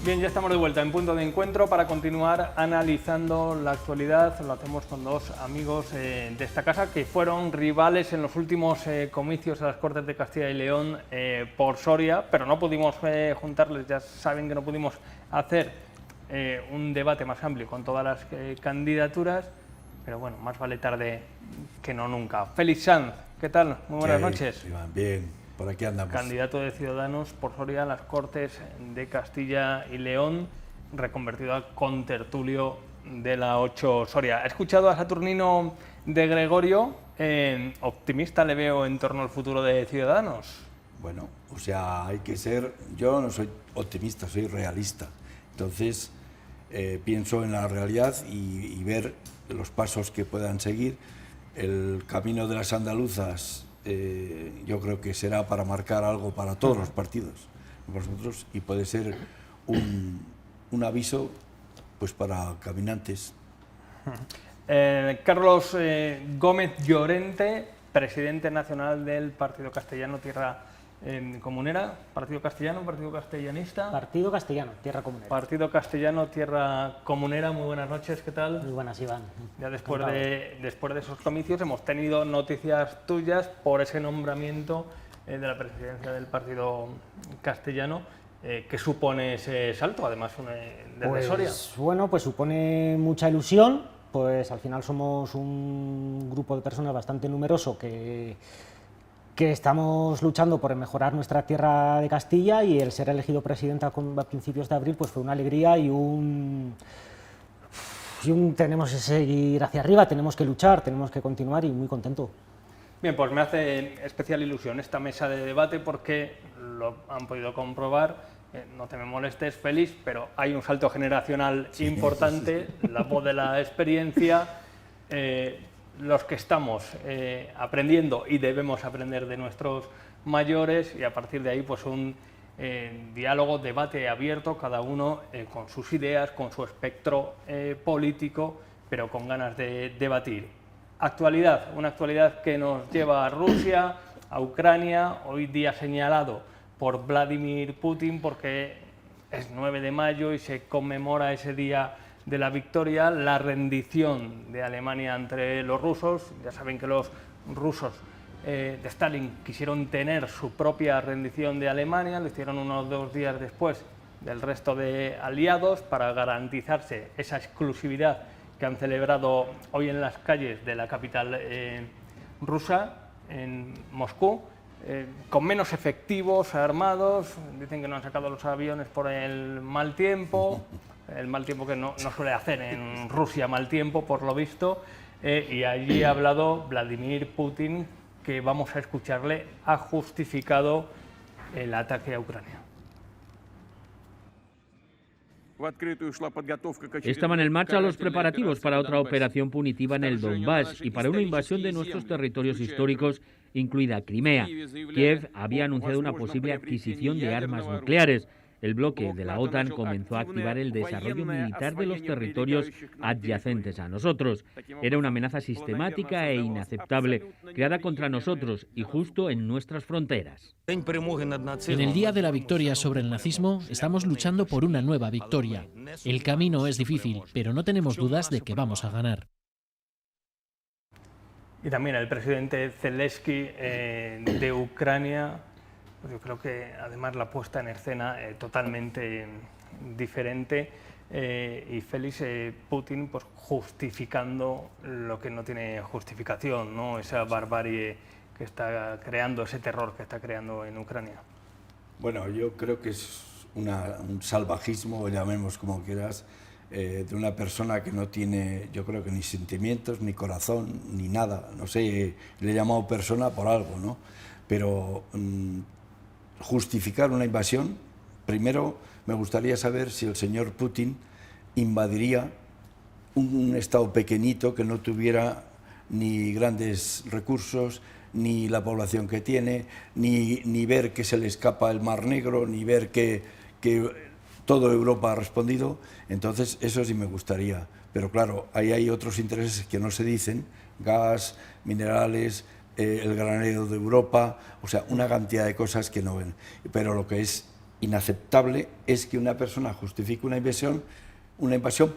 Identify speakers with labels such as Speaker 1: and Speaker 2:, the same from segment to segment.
Speaker 1: Bien, ya estamos de vuelta en Punto de Encuentro para continuar analizando la actualidad. Lo hacemos con dos amigos de esta casa que fueron rivales en los últimos comicios a las Cortes de Castilla y León por Soria, pero no pudimos juntarles. Ya saben que no pudimos hacer un debate más amplio con todas las candidaturas, pero bueno, más vale tarde que no nunca. Félix Sanz, ¿qué tal? Muy buenas noches.
Speaker 2: Iván, bien. Por aquí andamos.
Speaker 1: Candidato de Ciudadanos por Soria a las Cortes de Castilla y León, reconvertido a contertulio de la 8 Soria. He escuchado a Saturnino de Gregorio, optimista le veo en torno al futuro de Ciudadanos.
Speaker 2: Bueno, o sea, hay que ser, yo no soy optimista, soy realista. Entonces, pienso en la realidad y ver los pasos que puedan seguir. El camino de las andaluzas yo creo que será para marcar algo para todos los partidos, vosotros, y puede ser un aviso pues para caminantes.
Speaker 1: Carlos Gómez Llorente, presidente nacional del Partido Castellano Tierra Comunera. ¿Partido castellano, partido castellanista?
Speaker 3: Partido Castellano, Tierra Comunera.
Speaker 1: Partido Castellano Tierra Comunera. Muy buenas noches, ¿qué tal?
Speaker 3: Muy buenas, Iván.
Speaker 1: Ya después de esos comicios hemos tenido noticias tuyas por ese nombramiento de la presidencia del Partido Castellano. ¿Qué supone ese salto, además, desde Soria?
Speaker 3: Bueno, pues supone mucha ilusión, pues al final somos un grupo de personas bastante numeroso que estamos luchando por mejorar nuestra tierra de Castilla, y el ser elegido presidente a principios de abril pues fue una alegría y tenemos que seguir hacia arriba, tenemos que luchar, tenemos que continuar, y muy contento.
Speaker 1: Bien, pues me hace especial ilusión esta mesa de debate porque lo han podido comprobar. No te me molestes, Félix, pero hay un salto generacional importante, la voz de la experiencia. Los que estamos aprendiendo y debemos aprender de nuestros mayores, y a partir de ahí pues un diálogo, debate abierto, cada uno con sus ideas, con su espectro político, pero con ganas de debatir. Actualidad, una actualidad que nos lleva a Rusia, a Ucrania, hoy día señalado por Vladimir Putin porque es 9 de mayo y se conmemora ese día de la victoria, la rendición de Alemania ante los rusos. Ya saben que los rusos de Stalin quisieron tener su propia rendición de Alemania, lo hicieron unos 2 días después del resto de aliados para garantizarse esa exclusividad que han celebrado hoy en las calles de la capital rusa, en Moscú, con menos efectivos armados. Dicen que no han sacado los aviones por el mal tiempo que no suele hacer en Rusia mal tiempo, por lo visto, y allí ha hablado Vladimir Putin, que vamos a escucharle, ha justificado el ataque a Ucrania.
Speaker 4: Estaban en marcha los preparativos para otra operación punitiva en el Donbass y para una invasión de nuestros territorios históricos, incluida Crimea. Kiev había anunciado una posible adquisición de armas nucleares. El bloque de la OTAN comenzó a activar el desarrollo militar de los territorios adyacentes a nosotros. Era una amenaza sistemática e inaceptable, creada contra nosotros y justo en nuestras fronteras.
Speaker 5: En el día de la victoria sobre el nazismo, estamos luchando por una nueva victoria. El camino es difícil, pero no tenemos dudas de que vamos a ganar.
Speaker 1: Y también el presidente Zelensky de Ucrania. Pues yo creo que además la puesta en escena totalmente diferente, y Félix, Putin pues justificando lo que no tiene justificación, ¿no? Esa barbarie que está creando, ese terror que está creando en Ucrania.
Speaker 2: Bueno, yo creo que es un salvajismo, o llamemos como quieras, de una persona que no tiene, yo creo que ni sentimientos, ni corazón, ni nada. No sé, le he llamado persona por algo, ¿no? Pero justificar una invasión, primero me gustaría saber si el señor Putin invadiría un estado pequeñito que no tuviera ni grandes recursos, ni la población que tiene, ni ver que se le escapa el Mar Negro, ni ver que toda Europa ha respondido. Entonces eso sí me gustaría, pero claro, ahí hay otros intereses que no se dicen: gas, minerales, el granero de Europa, o sea, una cantidad de cosas que no ven. Pero lo que es inaceptable es que una persona justifique una invasión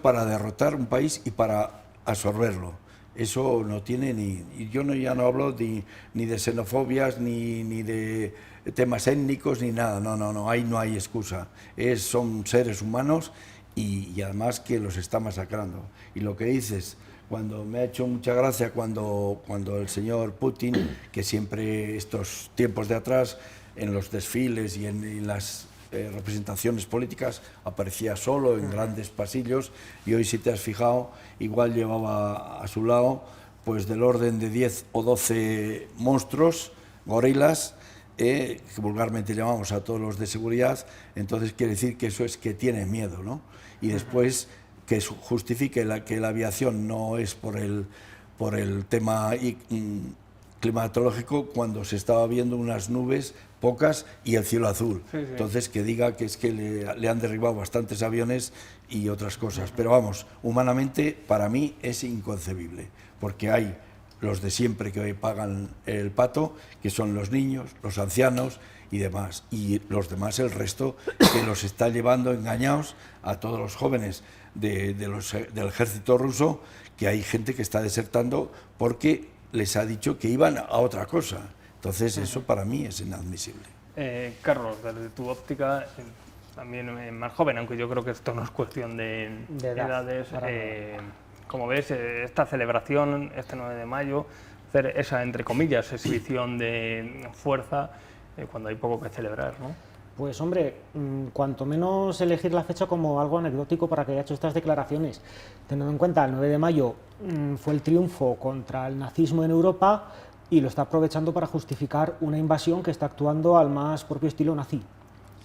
Speaker 2: para derrotar un país y para absorberlo. Eso no tiene y yo ya no hablo ni de xenofobias, ni de temas étnicos, ni nada. No, ahí no hay excusa. Son seres humanos y además que los está masacrando. Y lo que dices, cuando me ha hecho mucha gracia cuando el señor Putin, que siempre estos tiempos de atrás, en los desfiles y en las representaciones políticas aparecía solo en grandes pasillos, y hoy, si te has fijado, igual llevaba a su lado pues del orden de 10 o 12 monstruos, gorilas, que vulgarmente llamamos a todos los de seguridad. Entonces quiere decir que eso es que tiene miedo, ¿no? Y después que justifique que la aviación no es por el tema climatológico, cuando se estaba viendo unas nubes pocas y el cielo azul. Sí. Entonces que diga que es que le han derribado bastantes aviones y otras cosas. Pero vamos, humanamente para mí es inconcebible, porque hay los de siempre que hoy pagan el pato, que son los niños, los ancianos y demás, y los demás, el resto, que los está llevando engañados a todos los jóvenes del ejército ruso, que hay gente que está desertando porque les ha dicho que iban a otra cosa. Entonces eso para mí es inadmisible.
Speaker 1: Carlos, desde tu óptica, también más joven, aunque yo creo que esto no es cuestión de edades, como ves, esta celebración, este 9 de mayo, hacer esa, entre comillas, exhibición de fuerza, cuando hay poco que celebrar, ¿no?
Speaker 3: Pues hombre, cuanto menos elegir la fecha como algo anecdótico para que haya hecho estas declaraciones, teniendo en cuenta el 9 de mayo fue el triunfo contra el nazismo en Europa y lo está aprovechando para justificar una invasión que está actuando al más propio estilo nazi.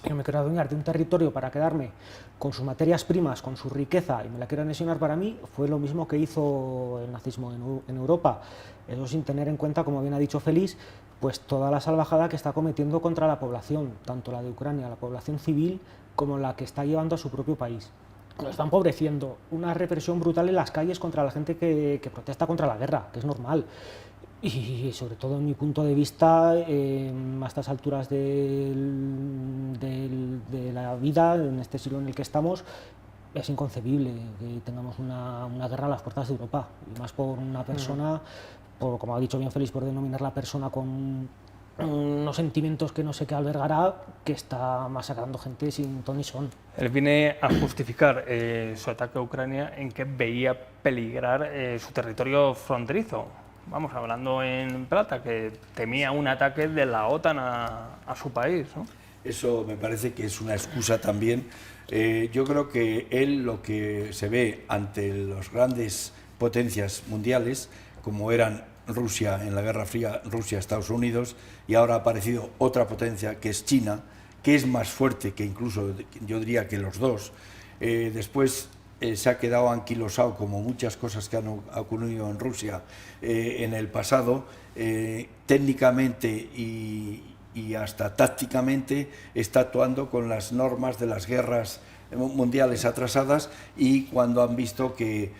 Speaker 3: Yo me quiero adueñar de un territorio para quedarme con sus materias primas, con su riqueza, y me la quiero anexionar para mí, fue lo mismo que hizo el nazismo en Europa. Eso sin tener en cuenta, como bien ha dicho Félix, pues toda la salvajada que está cometiendo contra la población, tanto la de Ucrania, la población civil, como la que está llevando a su propio país. Lo está empobreciendo, una represión brutal en las calles contra la gente que protesta contra la guerra, que es normal. Y sobre todo, en mi punto de vista, a estas alturas de la vida, en este siglo en el que estamos, es inconcebible que tengamos una guerra a las puertas de Europa, y más por una persona, como ha dicho bien Félix, por denominar la persona con unos sentimientos que no sé qué albergará, que está masacrando gente sin ton ni son.
Speaker 1: Él viene a justificar su ataque a Ucrania en que veía peligrar su territorio fronterizo. Vamos, hablando en plata, que temía un ataque de la OTAN a su país, ¿no?
Speaker 2: Eso me parece que es una excusa también. Yo creo que él, lo que se ve ante las grandes potencias mundiales, como eran Rusia en la Guerra Fría, Rusia, Estados Unidos, y ahora ha aparecido otra potencia que es China, que es más fuerte que incluso, yo diría, que los dos. Después se ha quedado anquilosado, como muchas cosas que han ocurrido en Rusia en el pasado, técnicamente y hasta tácticamente está actuando con las normas de las guerras mundiales atrasadas, y cuando han visto que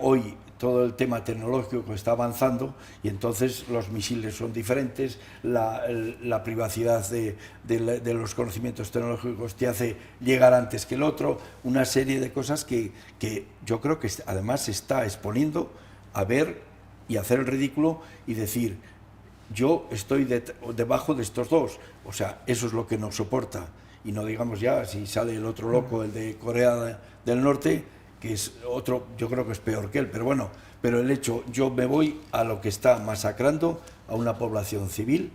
Speaker 2: hoy todo el tema tecnológico está avanzando y entonces los misiles son diferentes, la privacidad de los conocimientos tecnológicos te hace llegar antes que el otro, una serie de cosas que yo creo que además se está exponiendo a ver y hacer el ridículo y decir: yo estoy debajo de estos dos. O sea, eso es lo que nos soporta. Y no digamos ya si sale el otro loco, el de Corea del Norte, que es otro, yo creo que es peor que él, pero bueno, pero el hecho, yo me voy a lo que está masacrando a una población civil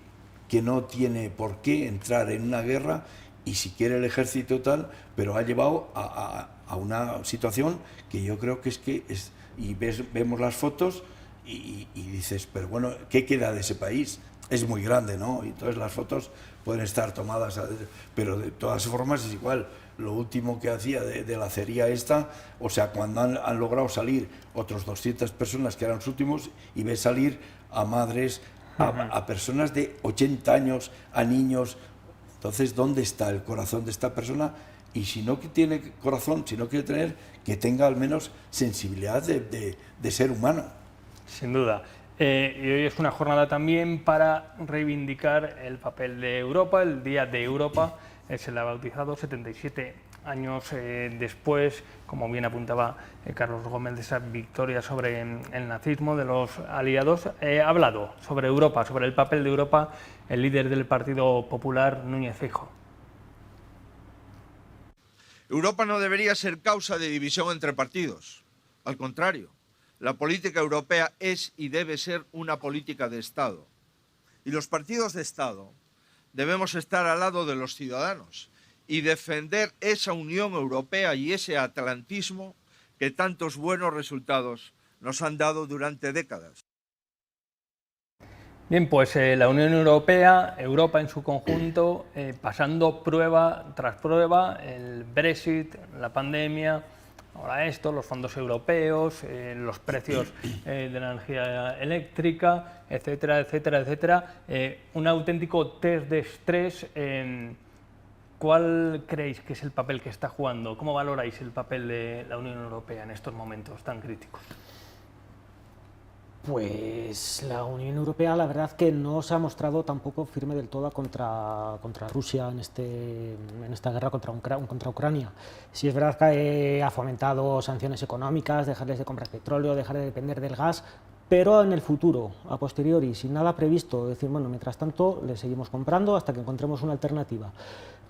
Speaker 2: que no tiene por qué entrar en una guerra, y si quiere el ejército tal, pero ha llevado a una situación que yo creo que es y vemos las fotos y dices, pero bueno, ¿qué queda de ese país? Es muy grande, ¿no? Y entonces las fotos pueden estar tomadas, pero de todas formas es igual. Lo último que hacía de la acería esta, o sea, cuando han logrado salir otros 200 personas que eran los últimos, y ves salir a madres, a personas de 80 años, a niños. Entonces, ¿dónde está el corazón de esta persona? Y si no tiene corazón, si no quiere tener, que tenga al menos sensibilidad de ser humano.
Speaker 1: Sin duda. Y hoy es una jornada también para reivindicar el papel de Europa, el Día de Europa, se le ha bautizado 77 años después, como bien apuntaba Carlos Gómez, de esa victoria sobre el nazismo de los aliados. Ha hablado sobre Europa, sobre el papel de Europa, el líder del Partido Popular, Núñez Feijóo.
Speaker 6: Europa no debería ser causa de división entre partidos. Al contrario, la política europea es y debe ser una política de Estado. Y los partidos de Estado debemos estar al lado de los ciudadanos y defender esa Unión Europea y ese atlantismo que tantos buenos resultados nos han dado durante décadas.
Speaker 1: Bien, pues la Unión Europea, Europa en su conjunto, pasando prueba tras prueba, el Brexit, la pandemia, ahora esto, los fondos europeos, los precios de la energía eléctrica, etcétera, etcétera, etcétera. Un auténtico test de estrés. ¿Cuál creéis que es el papel que está jugando? ¿Cómo valoráis el papel de la Unión Europea en estos momentos tan críticos?
Speaker 3: Pues la Unión Europea, la verdad que no se ha mostrado tampoco firme del todo contra Rusia en esta guerra contra Ucrania. Sí es verdad que ha fomentado sanciones económicas, dejarles de comprar petróleo, dejar de depender del gas, pero en el futuro, a posteriori, sin nada previsto, decir, bueno, mientras tanto le seguimos comprando hasta que encontremos una alternativa.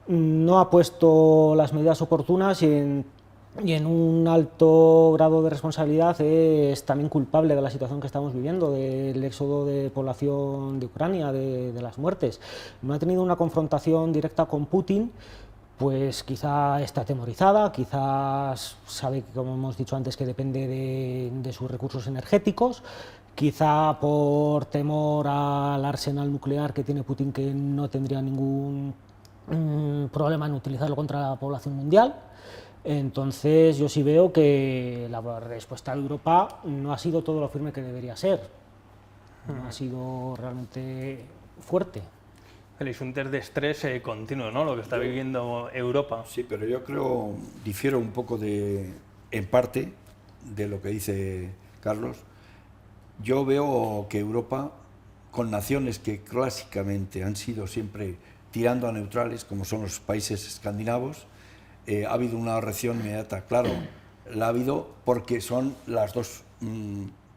Speaker 3: No ha puesto las medidas oportunas y en un alto grado de responsabilidad es también culpable de la situación que estamos viviendo, del éxodo de población de Ucrania, de las muertes. No ha tenido una confrontación directa con Putin, pues quizá está atemorizada, quizás sabe, como hemos dicho antes, que depende de sus recursos energéticos, quizá por temor al arsenal nuclear que tiene Putin, que no tendría ningún problema en utilizarlo contra la población mundial. Entonces yo sí veo que la respuesta de Europa no ha sido todo lo firme que debería ser, no ha sido realmente fuerte.
Speaker 1: Es un test de estrés continuo, ¿no?, lo que está viviendo Europa.
Speaker 2: Sí, pero yo creo, difiero un poco en parte de lo que dice Carlos. Yo veo que Europa, con naciones que clásicamente han sido siempre tirando a neutrales, como son los países escandinavos, ha habido una reacción inmediata. Claro, la ha habido porque son las dos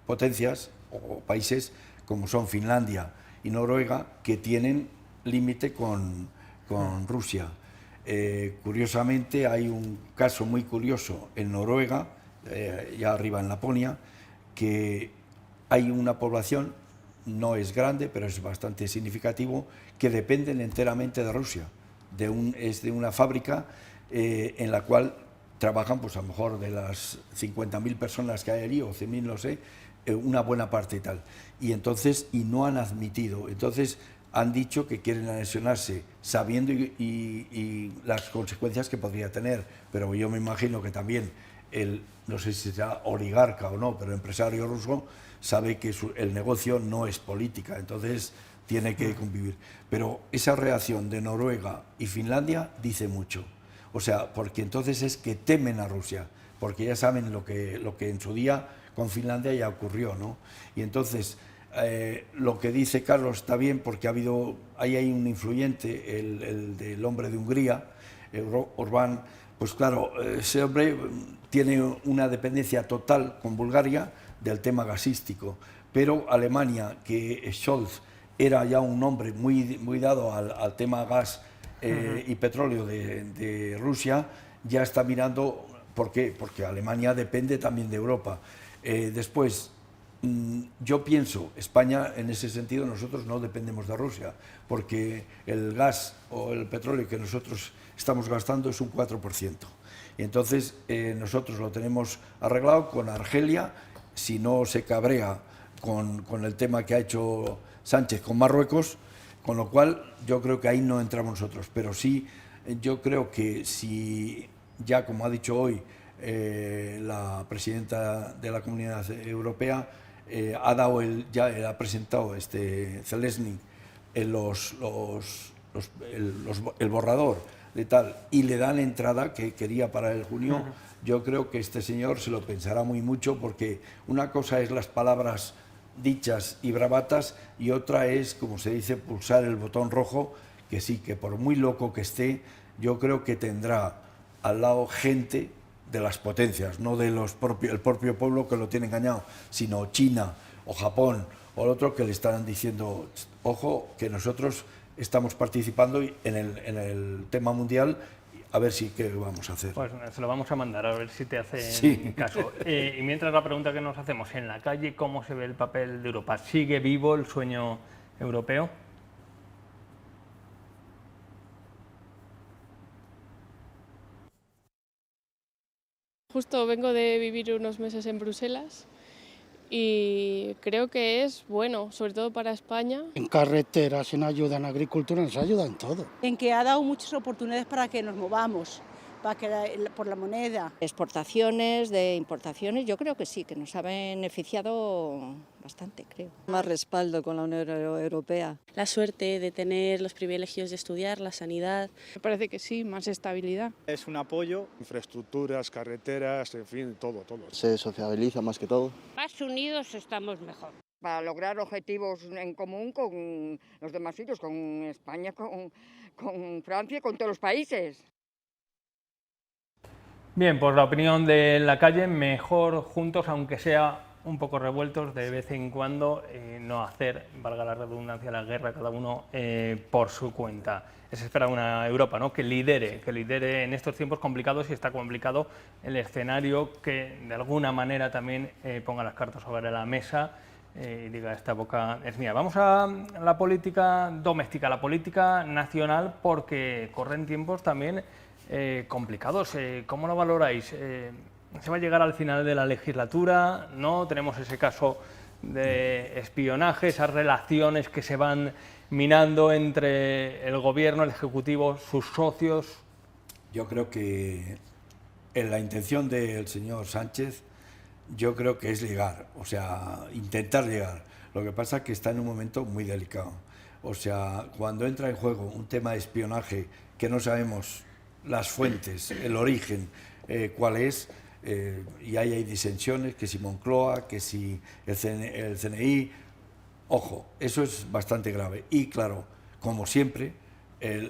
Speaker 2: potencias o países, como son Finlandia y Noruega, que tienen límite con Rusia. Curiosamente, hay un caso muy curioso en Noruega, ya arriba en Laponia, que hay una población, no es grande, pero es bastante significativo, que dependen enteramente de Rusia. Es de una fábrica en la cual trabajan, pues a lo mejor de las 50.000 personas que hay allí, o 100.000, no sé, una buena parte y tal. Y entonces, no han admitido. Entonces, han dicho que quieren anexionarse, sabiendo y las consecuencias que podría tener. Pero yo me imagino que también no sé si será oligarca o no, pero empresario ruso sabe que el negocio no es política, entonces tiene que convivir. Pero esa reacción de Noruega y Finlandia dice mucho. O sea, porque entonces es que temen a Rusia, porque ya saben lo que en su día con Finlandia ya ocurrió, ¿no? Y entonces, lo que dice Carlos está bien, porque ahí hay un influyente, el del hombre de Hungría, Orbán. Pues claro, ese hombre tiene una dependencia total con Bulgaria del tema gasístico, pero Alemania, que Scholz era ya un hombre muy dado al tema gas y petróleo de Rusia, ya está mirando. ¿Por qué? Porque Alemania depende también de Europa. Después, yo pienso, España en ese sentido, nosotros no dependemos de Rusia, porque el gas o el petróleo que nosotros estamos gastando es un 4%. Y entonces nosotros lo tenemos arreglado con Argelia, si no se cabrea con el tema que ha hecho Sánchez con Marruecos, con lo cual yo creo que ahí no entramos nosotros. Pero sí, yo creo que si ya, como ha dicho hoy la presidenta de la Comunidad Europea, ha presentado Zelensky el borrador de tal, y le dan entrada que quería para el junio. Yo creo que este señor se lo pensará muy mucho, porque una cosa es las palabras dichas y bravatas, y otra es, como se dice, pulsar el botón rojo, que sí, que por muy loco que esté, yo creo que tendrá al lado gente de las potencias, no del propio pueblo que lo tiene engañado, sino China o Japón o el otro que le estarán diciendo, ojo, que nosotros estamos participando en el tema mundial, a ver si qué vamos a hacer.
Speaker 1: Pues se lo vamos a mandar a ver si te hace
Speaker 2: Sí.
Speaker 1: caso. Y mientras la pregunta que nos hacemos, en la calle, ¿cómo se ve el papel de Europa? ¿Sigue vivo el sueño europeo?
Speaker 7: Justo vengo de vivir unos meses en Bruselas y creo que es bueno, sobre todo para España.
Speaker 8: En carreteras, en ayuda, en agricultura, nos ayuda en todo.
Speaker 9: En que ha dado muchas oportunidades para que nos movamos, por la moneda.
Speaker 10: Exportaciones, de importaciones, yo creo que sí, que nos ha beneficiado bastante, creo.
Speaker 11: Más respaldo con la Unión Europea.
Speaker 12: La suerte de tener los privilegios de estudiar, la sanidad.
Speaker 7: Me parece que sí, más estabilidad.
Speaker 13: Es un apoyo, infraestructuras, carreteras, en fin, todo.
Speaker 14: Se sociabiliza más que todo.
Speaker 15: Más unidos estamos mejor.
Speaker 10: Para lograr objetivos en común con los demás sitios, con España, con Francia, con todos los países.
Speaker 1: Bien, pues la opinión de la calle, mejor juntos, aunque sea un poco revueltos de vez en cuando, no hacer, valga la redundancia, la guerra cada uno por su cuenta. Se espera una Europa, ¿no?, que lidere en estos tiempos complicados, y está complicado el escenario, que de alguna manera también ponga las cartas sobre la mesa y diga, esta boca es mía. Vamos a la política doméstica, la política nacional, porque corren tiempos también complicados. ¿Cómo lo valoráis? ¿Se va a llegar al final de la legislatura? ¿No? Tenemos ese caso de espionaje, esas relaciones que se van minando entre el gobierno, el ejecutivo, sus socios.
Speaker 2: Yo creo que en la intención del señor Sánchez, yo creo que es llegar, o sea, intentar llegar. Lo que pasa es que está en un momento muy delicado. O sea, cuando entra en juego un tema de espionaje que no sabemos las fuentes, el origen, cuál es, y ahí hay disensiones, que si Moncloa, que si el CNI, ojo, eso es bastante grave. Y claro, como siempre,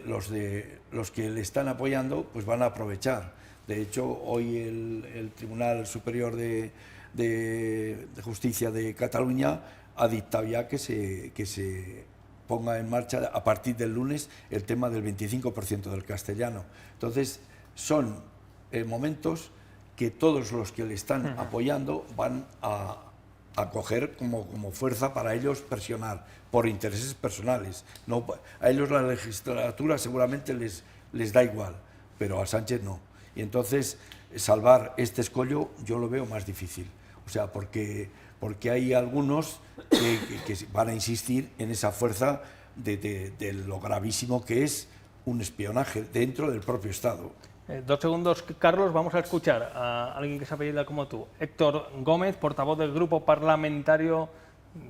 Speaker 2: los que le están apoyando pues van a aprovechar. De hecho, hoy el Tribunal Superior de Justicia de Cataluña ha dictado ya que se ponga en marcha a partir del lunes el tema del 25% del castellano. Entonces, son momentos que todos los que le están apoyando van a coger como fuerza para ellos presionar por intereses personales. No, a ellos la legislatura seguramente les da igual, pero a Sánchez no. Y entonces, salvar este escollo yo lo veo más difícil. O sea, porque hay algunos que van a insistir en esa fuerza de lo gravísimo que es un espionaje dentro del propio Estado.
Speaker 1: 2 segundos, Carlos, vamos a escuchar a alguien que se apellida como tú. Héctor Gómez, portavoz del Grupo Parlamentario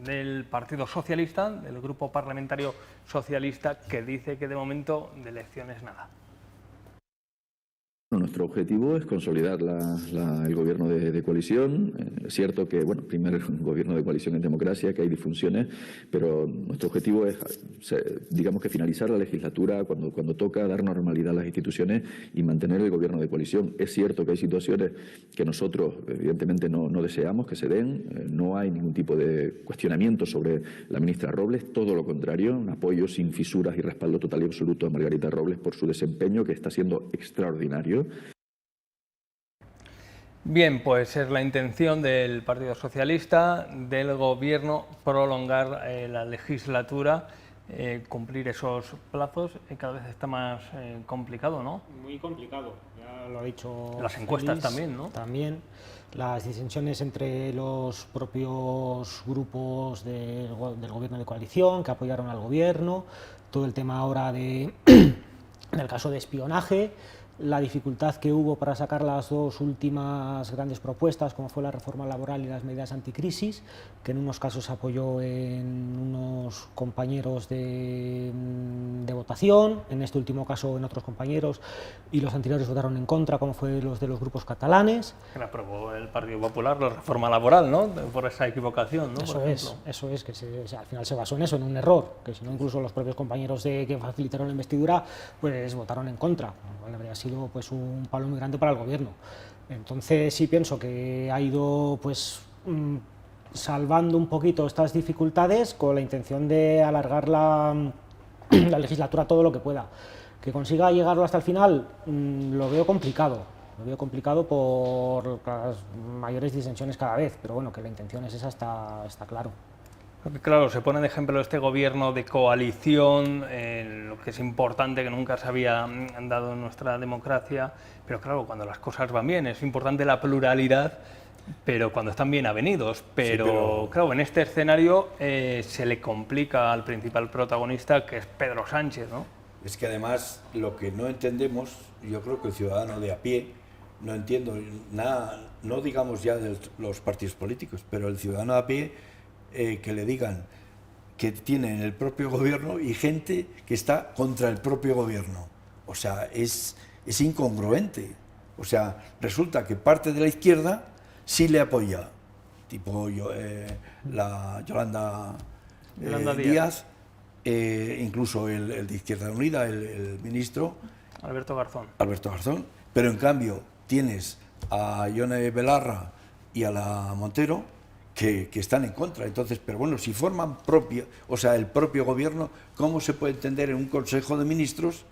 Speaker 1: del Partido Socialista, que dice que de momento de elecciones nada.
Speaker 16: Nuestro objetivo es consolidar el gobierno de coalición. Es cierto que, bueno, primer gobierno de coalición en democracia, que hay disfunciones, pero nuestro objetivo es, digamos, que finalizar la legislatura cuando toca, dar normalidad a las instituciones y mantener el gobierno de coalición. Es cierto que hay situaciones que nosotros, evidentemente, no deseamos que se den. No hay ningún tipo de cuestionamiento sobre la ministra Robles, todo lo contrario, un apoyo sin fisuras y respaldo total y absoluto a Margarita Robles por su desempeño, que está siendo extraordinario.
Speaker 1: Bien, pues es la intención del Partido Socialista, del Gobierno, prolongar la legislatura, cumplir esos plazos. Cada vez está más complicado, ¿no?
Speaker 3: Muy complicado, ya lo ha dicho.
Speaker 1: Las encuestas
Speaker 3: Félix,
Speaker 1: también, ¿no?
Speaker 3: También. Las disensiones entre los propios grupos del Gobierno de coalición que apoyaron al Gobierno, todo el tema ahora del caso de espionaje, la dificultad que hubo para sacar las dos últimas grandes propuestas, como fue la reforma laboral y las medidas anticrisis, que en unos casos se apoyó en unos compañeros de votación, en este último caso en otros compañeros, y los anteriores votaron en contra, como fue los de los grupos catalanes.
Speaker 1: Que la aprobó el Partido Popular, la reforma laboral, ¿no? Por esa equivocación, ¿no?
Speaker 3: Eso es, que al final se basó en eso, en un error, que si no incluso los propios compañeros que facilitaron la investidura, pues votaron en contra. Bueno, habría sido pues un palo muy grande para el gobierno. Entonces sí pienso que ha ido pues salvando un poquito estas dificultades con la intención de alargar la legislatura todo lo que pueda. Que consiga llegarlo hasta el final, lo veo complicado. Lo veo complicado por las mayores disensiones cada vez, pero bueno, que la intención es esa está claro.
Speaker 1: Claro, se pone de ejemplo este gobierno de coalición, lo que es importante, que nunca se había dado en nuestra democracia, pero claro, cuando las cosas van bien, es importante la pluralidad, pero cuando están bien avenidos. Pero claro, en este escenario se le complica al principal protagonista, que es Pedro Sánchez, ¿no?
Speaker 2: Es que además lo que no entendemos, yo creo que el ciudadano de a pie, no entiendo nada, no digamos ya de los partidos políticos, pero el ciudadano de a pie, que le digan que tienen el propio gobierno y gente que está contra el propio gobierno. O sea, es incongruente. O sea, resulta que parte de la izquierda sí le apoya, tipo la Yolanda Díaz, incluso el de Izquierda Unida, el ministro
Speaker 1: Alberto Garzón.
Speaker 2: Pero en cambio tienes a Ione Belarra y a la Montero que están en contra. Entonces, pero bueno, si forman el propio gobierno, ¿cómo se puede entender en un Consejo de Ministros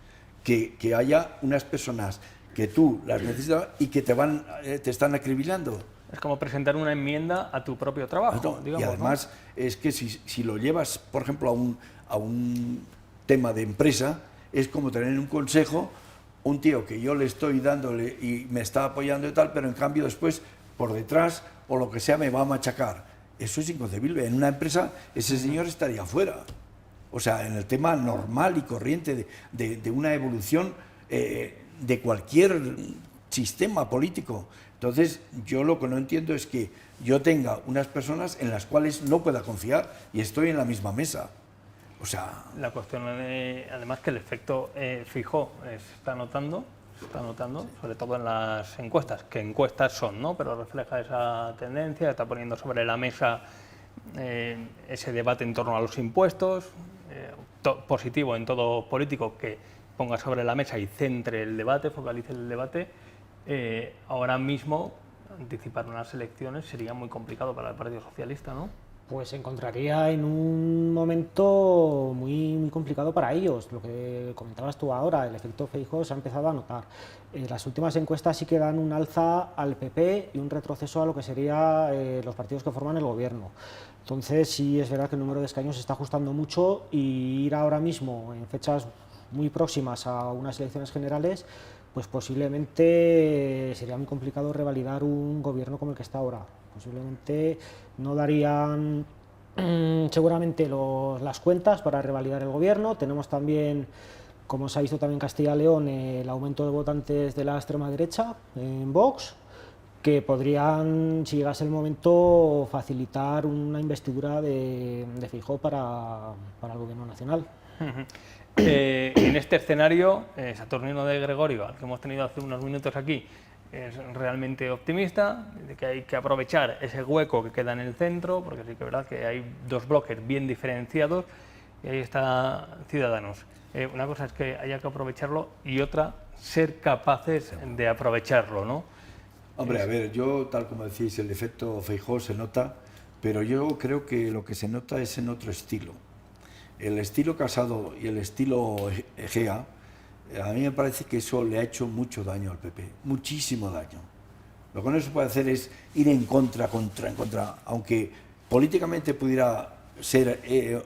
Speaker 2: que haya unas personas que tú las necesitas y que te están acribillando?
Speaker 1: Es como presentar una enmienda a tu propio trabajo, digamos,
Speaker 2: y además, ¿no? Es que si lo llevas, por ejemplo, a un tema de empresa, es como tener en un consejo un tío que yo le estoy dándole y me está apoyando y tal, pero en cambio después, por detrás, o lo que sea, me va a machacar. Eso es inconcebible. En una empresa, ese señor estaría fuera. O sea, en el tema normal y corriente de una evolución de cualquier sistema político. Entonces, yo lo que no entiendo es que yo tenga unas personas en las cuales no pueda confiar y estoy en la misma mesa. O sea...
Speaker 1: La cuestión, además, que el efecto Feijóo se está notando, sobre todo en las encuestas, que encuestas son, ¿no? Pero refleja esa tendencia, está poniendo sobre la mesa ese debate en torno a los impuestos, positivo en todo político que ponga sobre la mesa y centre el debate, focalice el debate. Ahora mismo, anticipar unas elecciones sería muy complicado para el Partido Socialista, ¿no?
Speaker 3: Pues se encontraría en un momento muy complicado para ellos. Lo que comentabas tú ahora, el efecto Feijóo se ha empezado a notar. Las últimas encuestas sí que dan un alza al PP y un retroceso a lo que serían los partidos que forman el gobierno. Entonces sí es verdad que el número de escaños se está ajustando mucho y ir ahora mismo en fechas muy próximas a unas elecciones generales, pues posiblemente sería muy complicado revalidar un gobierno como el que está ahora. Posiblemente no darían seguramente las cuentas para revalidar el gobierno. Tenemos también, como se ha visto también en Castilla y León, el aumento de votantes de la extrema derecha en Vox, que podrían, si llegase el momento, facilitar una investidura de Feijóo para el gobierno nacional.
Speaker 1: En este escenario, Saturnino de Gregorio, al que hemos tenido hace unos minutos aquí, es realmente optimista, de que hay que aprovechar ese hueco que queda en el centro, porque sí que es verdad que hay dos bloques bien diferenciados, y ahí está Ciudadanos. Una cosa es que haya que aprovecharlo y otra, ser capaces de aprovecharlo, ¿no?
Speaker 2: Hombre, a ver, yo, tal como decís, el efecto Feijóo se nota, pero yo creo que lo que se nota es en otro estilo. El estilo Casado y el estilo Egea, a mí me parece que eso le ha hecho mucho daño al PP, muchísimo daño. Lo que no se puede hacer es ir en contra, aunque políticamente pudiera ser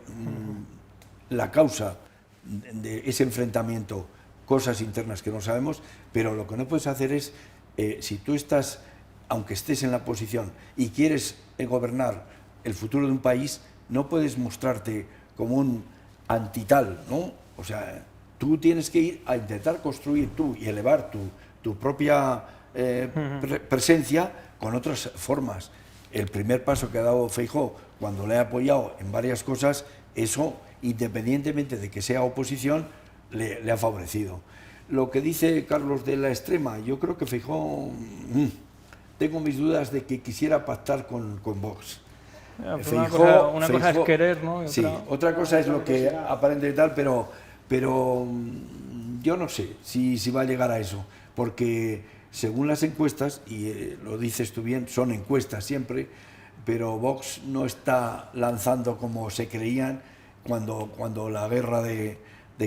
Speaker 2: la causa de ese enfrentamiento, cosas internas que no sabemos, pero lo que no puedes hacer es, si tú estás, aunque estés en la oposición y quieres gobernar el futuro de un país, no puedes mostrarte como un antital, ¿no? O sea, tú tienes que ir a intentar construir tú y elevar tu propia presencia con otras formas. El primer paso que ha dado Feijóo cuando le ha apoyado en varias cosas, eso, independientemente de que sea oposición, le ha favorecido. Lo que dice Carlos de la extrema, yo creo que Feijóo, tengo mis dudas de que quisiera pactar con Vox.
Speaker 1: Una cosa es querer, ¿no?
Speaker 2: Sí, otra cosa es lo que aparente y tal, pero yo no sé si va a llegar a eso, porque según las encuestas, y lo dices tú bien, son encuestas siempre, pero Vox no está lanzando como se creían cuando la guerra de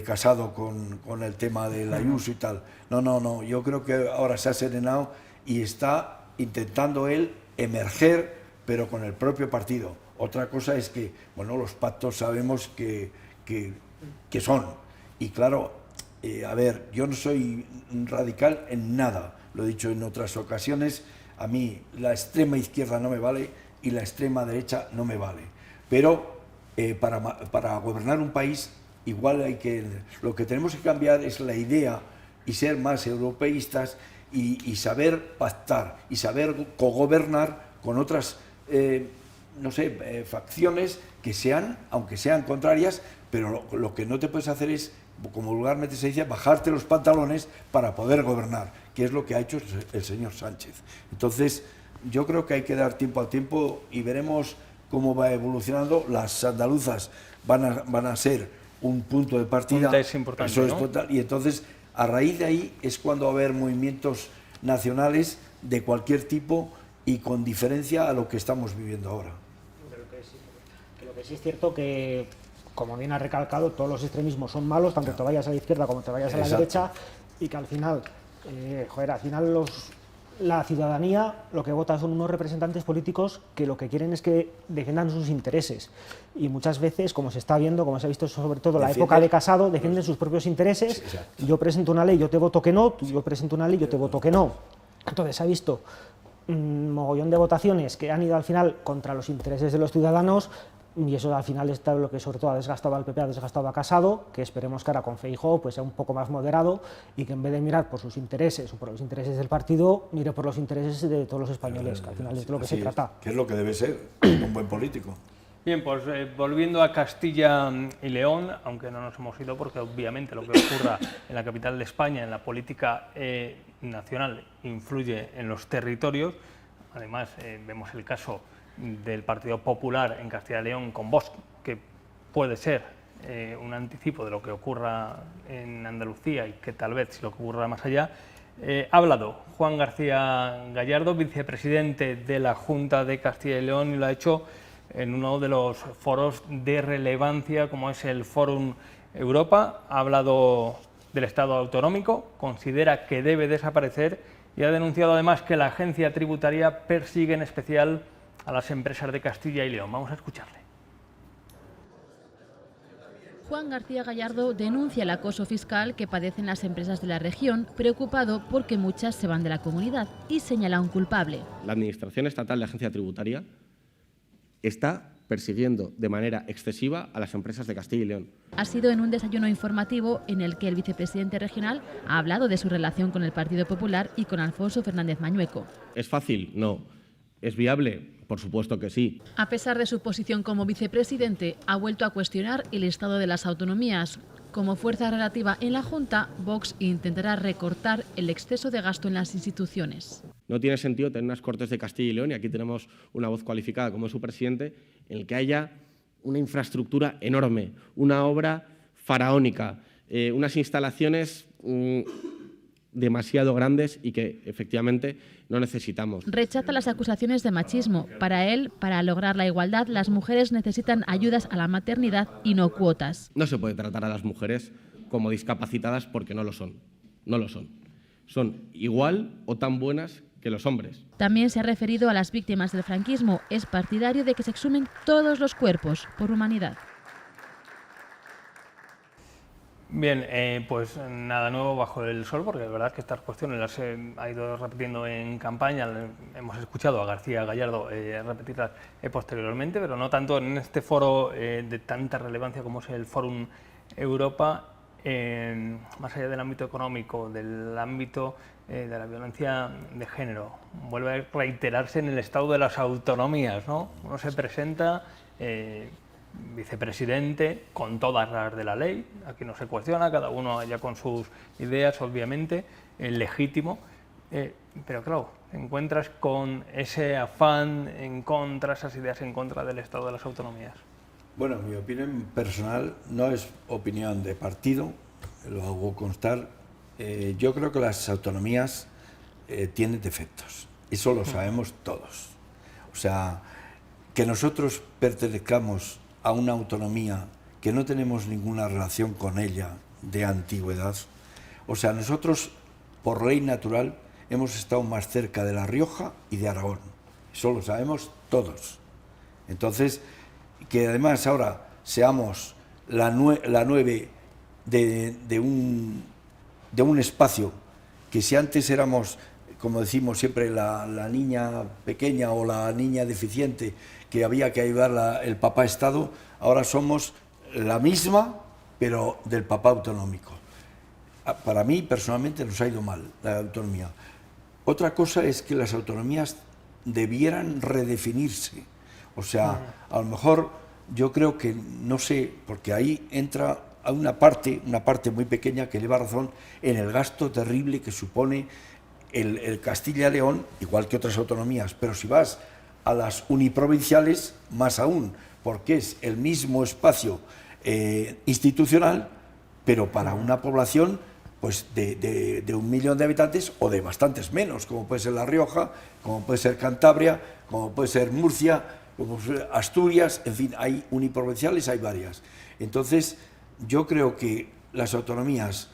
Speaker 2: Casado con el tema del Ayuso y tal. No, yo creo que ahora se ha serenado y está intentando él emerger, pero con el propio partido. Otra cosa es que, bueno, los pactos sabemos que son. Y claro, a ver, yo no soy radical en nada, lo he dicho en otras ocasiones, a mí la extrema izquierda no me vale y la extrema derecha no me vale. Pero para gobernar un país, igual lo que tenemos que cambiar es la idea y ser más europeístas y saber pactar y saber cogobernar con otras facciones que sean, aunque sean contrarias, pero lo que no te puedes hacer es, como vulgarmente se dice, bajarte los pantalones para poder gobernar, que es lo que ha hecho el señor Sánchez. Entonces, yo creo que hay que dar tiempo al tiempo y veremos cómo va evolucionando. Las andaluzas van a ser un punto de partida.
Speaker 1: Un test importante,
Speaker 2: eso es
Speaker 1: ¿no?
Speaker 2: total, y entonces, a raíz de ahí es cuando va a haber movimientos nacionales de cualquier tipo y con diferencia a lo que estamos viviendo ahora.
Speaker 3: Lo que sí es cierto que, como bien ha recalcado, todos los extremismos son malos, tanto te vayas a la izquierda como te vayas a la derecha, y que al final, la ciudadanía lo que vota son unos representantes políticos que lo que quieren es que defiendan sus intereses. Y muchas veces, como se está viendo, como se ha visto sobre todo en la época de Casado, defienden sus propios intereses. Sí, yo presento una ley, yo te voto que no, yo presento una ley, yo te voto que no. Entonces se ha visto un mogollón de votaciones que han ido al final contra los intereses de los ciudadanos, y eso al final está lo que sobre todo ha desgastado al PP, ha desgastado a Casado, que esperemos que ahora con Feijóo pues sea un poco más moderado y que en vez de mirar por sus intereses o por los intereses del partido, mire por los intereses de todos los españoles, que al final es de lo que se trata.
Speaker 2: Que es lo que debe ser un buen político.
Speaker 1: Bien, pues volviendo a Castilla y León, aunque no nos hemos ido porque obviamente lo que ocurra en la capital de España, en la política nacional, influye en los territorios. Además, vemos el caso del Partido Popular en Castilla y León con Vox, que puede ser un anticipo de lo que ocurra en Andalucía y que tal vez si lo que ocurra más allá. Ha hablado Juan García Gallardo, vicepresidente de la Junta de Castilla y León, y lo ha hecho en uno de los foros de relevancia como es el Fórum Europa. Ha hablado del Estado autonómico, considera que debe desaparecer y ha denunciado además que la agencia tributaria persigue en especial a las empresas de Castilla y León. Vamos a escucharle.
Speaker 17: Juan García Gallardo denuncia el acoso fiscal que padecen las empresas de la región, preocupado porque muchas se van de la comunidad, y señala a un culpable.
Speaker 18: La Administración Estatal de Agencia Tributaria está persiguiendo de manera excesiva a las empresas de Castilla y León.
Speaker 17: Ha sido en un desayuno informativo en el que el vicepresidente regional ha hablado de su relación con el Partido Popular y con Alfonso Fernández Mañueco.
Speaker 18: ¿Es fácil? No. ¿Es viable? Por supuesto que sí.
Speaker 17: A pesar de su posición como vicepresidente, ha vuelto a cuestionar el estado de las autonomías. Como fuerza relativa en la Junta, Vox intentará recortar el exceso de gasto en las instituciones.
Speaker 18: No tiene sentido tener unas Cortes de Castilla y León, y aquí tenemos una voz cualificada como su presidente, en el que haya una infraestructura enorme, una obra faraónica, unas instalaciones demasiado grandes y que efectivamente no necesitamos.
Speaker 17: Rechaza las acusaciones de machismo. Para él, para lograr la igualdad, las mujeres necesitan ayudas a la maternidad y no cuotas.
Speaker 18: No se puede tratar a las mujeres como discapacitadas porque no lo son. No lo son. Son igual o tan buenas que los hombres.
Speaker 17: También se ha referido a las víctimas del franquismo. Es partidario de que se exhumen todos los cuerpos por humanidad.
Speaker 1: Bien, pues nada nuevo bajo el sol, porque es verdad que estas cuestiones las ha ido repitiendo en campaña. Hemos escuchado a García Gallardo repetirlas posteriormente, pero no tanto en este foro de tanta relevancia como es el Fórum Europa. más allá del ámbito económico, del ámbito de la violencia de género, vuelve a reiterarse en el estado de las autonomías, ¿no? Uno se presenta vicepresidente con todas las de la ley, aquí no se cuestiona, cada uno allá con sus ideas, obviamente, legítimo, pero claro, te encuentras con ese afán en contra, esas ideas en contra del estado de las autonomías.
Speaker 2: Bueno, mi opinión personal no es opinión de partido, lo hago constar. Yo creo que las autonomías tienen defectos, eso lo sabemos todos. O sea, que nosotros pertenezcamos a una autonomía que no tenemos ninguna relación con ella de antigüedad. O sea, nosotros, por ley natural, hemos estado más cerca de La Rioja y de Aragón. Eso lo sabemos todos. Entonces, que además ahora seamos la 9 de un espacio, que si antes éramos, como decimos siempre, la niña pequeña o la niña deficiente, que había que ayudar el papá Estado, ahora somos la misma, pero del papá autonómico. Para mí, personalmente, nos ha ido mal la autonomía. Otra cosa es que las autonomías debieran redefinirse. O sea, a lo mejor yo creo que, no sé, porque ahí entra a una parte muy pequeña que lleva razón en el gasto terrible que supone el Castilla y León, igual que otras autonomías, pero si vas a las uniprovinciales, más aún, porque es el mismo espacio institucional, pero para una población pues de 1 millón de habitantes o de bastantes menos, como puede ser La Rioja, como puede ser Cantabria, como puede ser Murcia, como puede ser Asturias, en fin, hay uniprovinciales, hay varias. Entonces, yo creo que las autonomías,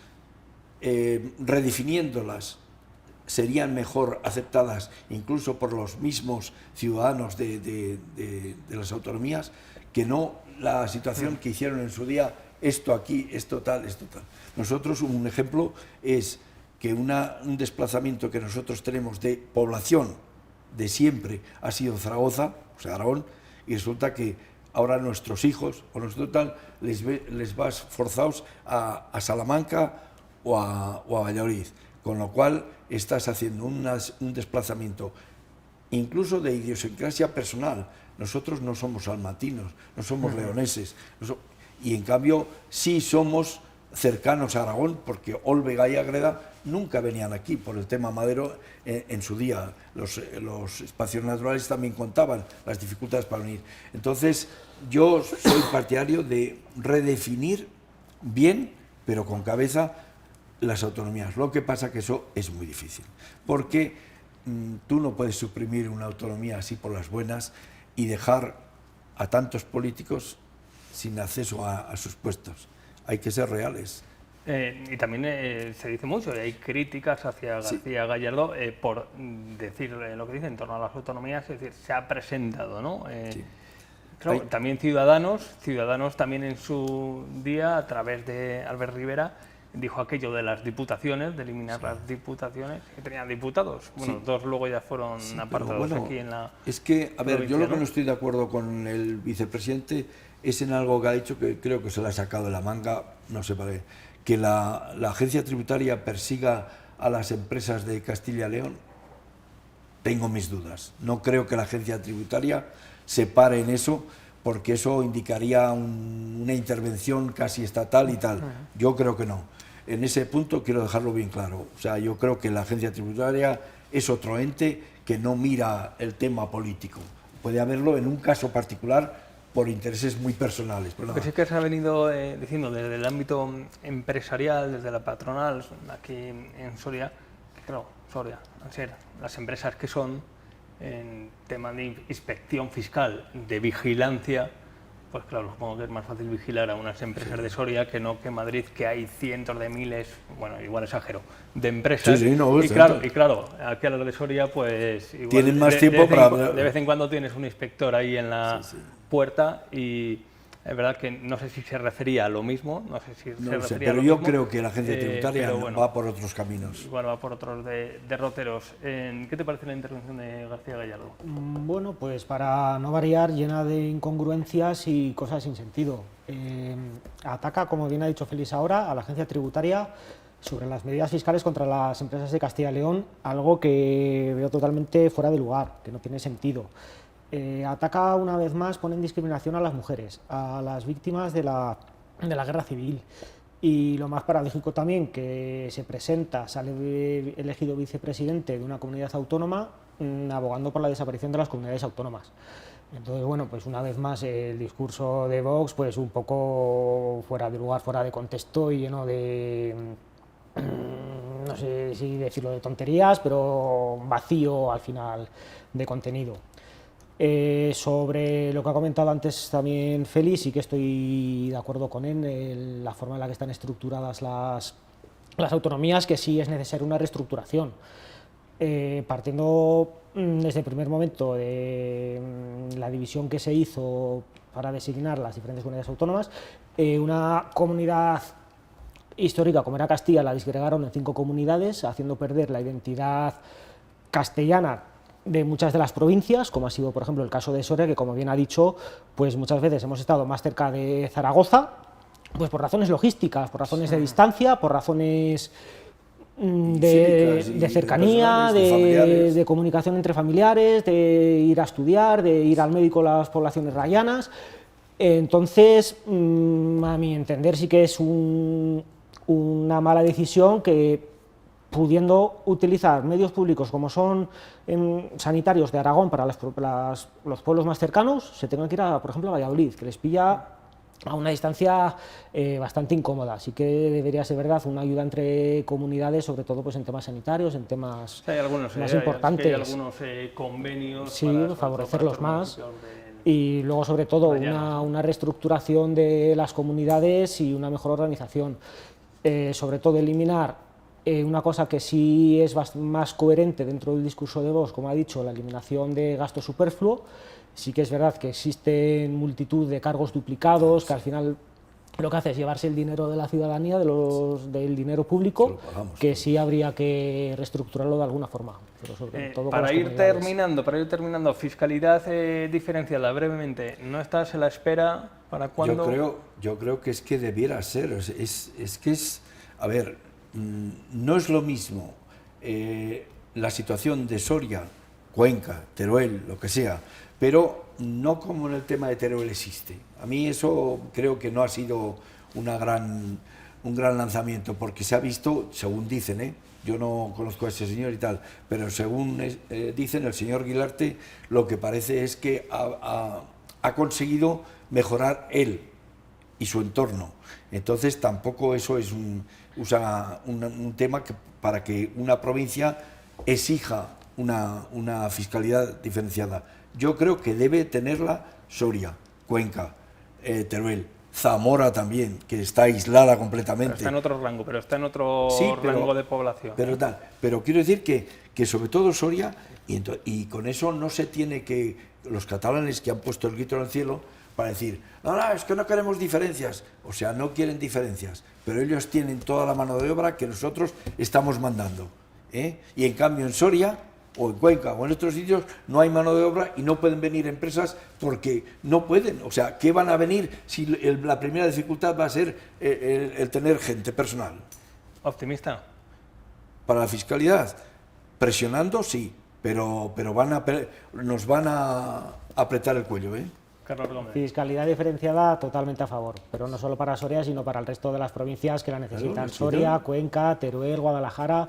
Speaker 2: redefiniéndolas, serían mejor aceptadas incluso por los mismos ciudadanos de las autonomías, que no la situación que hicieron en su día, esto aquí, esto tal, esto tal. Nosotros, un ejemplo es que un desplazamiento que nosotros tenemos de población de siempre ha sido Zaragoza, o sea, Aragón, y resulta que ahora nuestros hijos o nosotros tal les vas forzados a Salamanca o a Valladolid, con lo cual estás haciendo un desplazamiento incluso de idiosincrasia personal. Nosotros no somos salmantinos, no somos leoneses, y en cambio sí somos cercanos a Aragón, porque Olvega y Ágreda nunca venían aquí por el tema madero. En su día los espacios naturales también contaban las dificultades para venir. Entonces yo soy partidario de redefinir bien, pero con cabeza, las autonomías. Lo que pasa que eso es muy difícil, porque tú no puedes suprimir una autonomía así por las buenas y dejar a tantos políticos sin acceso a sus puestos. Hay que ser reales.
Speaker 1: Y también se dice mucho, y hay críticas hacia García Gallardo por decir lo que dice en torno a las autonomías, es decir, se ha presentado, ¿no? Claro, también Ciudadanos también en su día, a través de Albert Rivera, dijo aquello de las diputaciones, de eliminar las diputaciones, que tenían diputados. Bueno, dos luego ya fueron apartados aquí en la...
Speaker 2: Es que, a ver, yo lo que no estoy de acuerdo con el vicepresidente es en algo que ha dicho, que creo que se lo ha sacado de la manga, no sé para qué, que la agencia tributaria persiga a las empresas de Castilla y León. Tengo mis dudas. No creo que la agencia tributaria se pare en eso, porque eso indicaría una intervención casi estatal y tal. Yo creo que no. En ese punto quiero dejarlo bien claro. O sea, yo creo que la agencia tributaria es otro ente que no mira el tema político. Puede haberlo en un caso particular por intereses muy personales.
Speaker 1: Lo que sí que se ha venido diciendo desde el ámbito empresarial, desde la patronal, aquí en Soria, que claro, Soria, al ser las empresas que son en tema de inspección fiscal, de vigilancia, pues claro, supongo que es más fácil vigilar a unas empresas de Soria que no que en Madrid, que hay cientos de miles, bueno, igual exagero, de empresas. Y claro, aquí a las de Soria, pues igual
Speaker 2: tienen más tiempo para...
Speaker 1: De vez en cuando tienes un inspector ahí en la puerta y Es verdad que no sé si se refería a lo mismo, no sé si
Speaker 2: no sé, pero yo creo que la agencia tributaria va por otros caminos.
Speaker 1: Igual va por otros derroteros. ¿Qué te parece la intervención de García Gallardo?
Speaker 3: Bueno, pues para no variar, llena de incongruencias y cosas sin sentido. Ataca, como bien ha dicho Félix ahora, a la agencia tributaria sobre las medidas fiscales contra las empresas de Castilla y León, algo que veo totalmente fuera de lugar, que no tiene sentido. Ataca una vez más, pone en discriminación a las mujeres, a las víctimas de la guerra civil. Y lo más paradójico también, que se presenta, sale elegido vicepresidente de una comunidad autónoma, abogando por la desaparición de las comunidades autónomas. Entonces, bueno, pues una vez más el discurso de Vox, pues un poco fuera de lugar, fuera de contexto y lleno de, no sé si decirlo, de tonterías, pero vacío al final de contenido. Sobre lo que ha comentado antes también Félix, sí que estoy de acuerdo con él, la forma en la que están estructuradas las autonomías, que sí es necesaria una reestructuración. Partiendo desde el primer momento de la división que se hizo para designar las diferentes comunidades autónomas, una comunidad histórica como era Castilla la disgregaron en 5 comunidades, haciendo perder la identidad castellana de muchas de las provincias, como ha sido por ejemplo el caso de Soria, que como bien ha dicho, pues muchas veces hemos estado más cerca de Zaragoza, pues por razones logísticas, por razones de distancia, por razones de cercanía, de comunicación entre familiares, de ir a estudiar, de ir al médico a las poblaciones rayanas. Entonces, a mi entender sí que es una mala decisión que, pudiendo utilizar medios públicos como son sanitarios de Aragón para los pueblos más cercanos, se tengan que ir, por ejemplo, a Valladolid, que les pilla a una distancia bastante incómoda. Así que debería ser verdad una ayuda entre comunidades, sobre todo pues en temas sanitarios, en temas más importantes.
Speaker 1: Hay algunos convenios,
Speaker 3: sí, para favorecerlos más. Y luego, sobre todo, una reestructuración de las comunidades y una mejor organización. Sobre todo, eliminar una cosa que sí es más coherente dentro del discurso de Vox, como ha dicho, la eliminación de gasto superfluo. Sí que es verdad que existen multitud de cargos duplicados, que al final lo que hace es llevarse el dinero de la ciudadanía, del dinero público, que sí habría que reestructurarlo de alguna forma. Pero sobre todo
Speaker 1: para ir terminando, fiscalidad diferenciada, brevemente, ¿no estás en la espera para cuándo?
Speaker 2: Yo creo que es que debiera ser, a ver, no es lo mismo la situación de Soria, Cuenca, Teruel, lo que sea, pero no como en el tema de Teruel existe. A mí eso creo que no ha sido un gran lanzamiento, porque se ha visto, según dicen, yo no conozco a ese señor y tal, pero según dicen, el señor Guilarte, lo que parece es que ha conseguido mejorar él y su entorno. Entonces tampoco eso es un tema para que una provincia exija una fiscalidad diferenciada. Yo creo que debe tenerla Soria, Cuenca, Teruel, Zamora también, que está aislada completamente.
Speaker 1: Pero está en otro rango, rango de población.
Speaker 2: Pero quiero decir que sobre todo Soria, y con eso no se tiene que, los catalanes que han puesto el grito en el cielo, para decir, no, es que no queremos diferencias, o sea, no quieren diferencias, pero ellos tienen toda la mano de obra que nosotros estamos mandando, y en cambio en Soria, o en Cuenca, o en otros sitios, no hay mano de obra y no pueden venir empresas porque no pueden, o sea, ¿qué van a venir si la primera dificultad va a ser el tener gente, personal?
Speaker 1: ¿Optimista?
Speaker 2: Para la fiscalidad, presionando sí, pero nos van a apretar el cuello,
Speaker 3: Fiscalidad diferenciada totalmente a favor, pero no solo para Soria, sino para el resto de las provincias que la necesitan. Soria, Cuenca, Teruel, Guadalajara,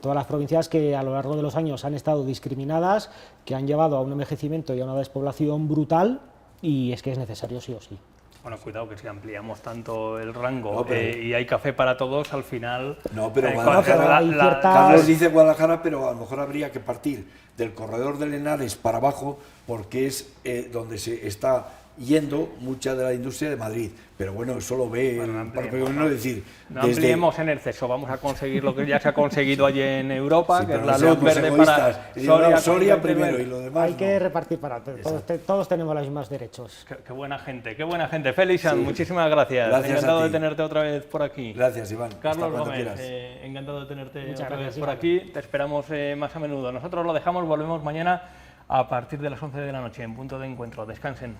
Speaker 3: todas las provincias que a lo largo de los años han estado discriminadas, que han llevado a un envejecimiento y a una despoblación brutal, y es que es necesario sí o sí.
Speaker 1: Bueno, cuidado que si ampliamos tanto el rango y hay café para todos, al final...
Speaker 2: No, pero Guadalajara, Carlos dice Guadalajara, pero a lo mejor habría que partir del corredor del Henares para abajo, porque es donde se está yendo mucha de la industria de Madrid. Pero bueno, eso lo ve el propio gobierno, decir...
Speaker 1: No ampliemos en exceso, vamos a conseguir lo que ya se ha conseguido allí en Europa,
Speaker 2: Sí,
Speaker 1: que es
Speaker 2: pero
Speaker 1: la
Speaker 2: no
Speaker 1: luz verde
Speaker 2: seamos
Speaker 1: para
Speaker 2: egoístas. Soria primero y lo demás
Speaker 3: Hay que repartir para todos. Todos tenemos los mismos derechos.
Speaker 1: Qué buena gente, qué buena gente. Felician,
Speaker 2: Sí.
Speaker 1: muchísimas gracias.
Speaker 2: Gracias
Speaker 1: Encantado
Speaker 2: a
Speaker 1: de
Speaker 2: ti.
Speaker 1: tenerte otra vez por aquí.
Speaker 2: Gracias, Iván. Hasta
Speaker 1: Carlos
Speaker 2: cuando
Speaker 1: Gómez,
Speaker 2: quieras.
Speaker 1: encantado de tenerte
Speaker 3: Muchas
Speaker 1: otra
Speaker 3: gracias,
Speaker 1: vez por
Speaker 3: Iván.
Speaker 1: aquí. Te esperamos más a menudo. Nosotros lo dejamos, volvemos mañana a partir de las 11 de la noche en Punto de Encuentro. Descansen.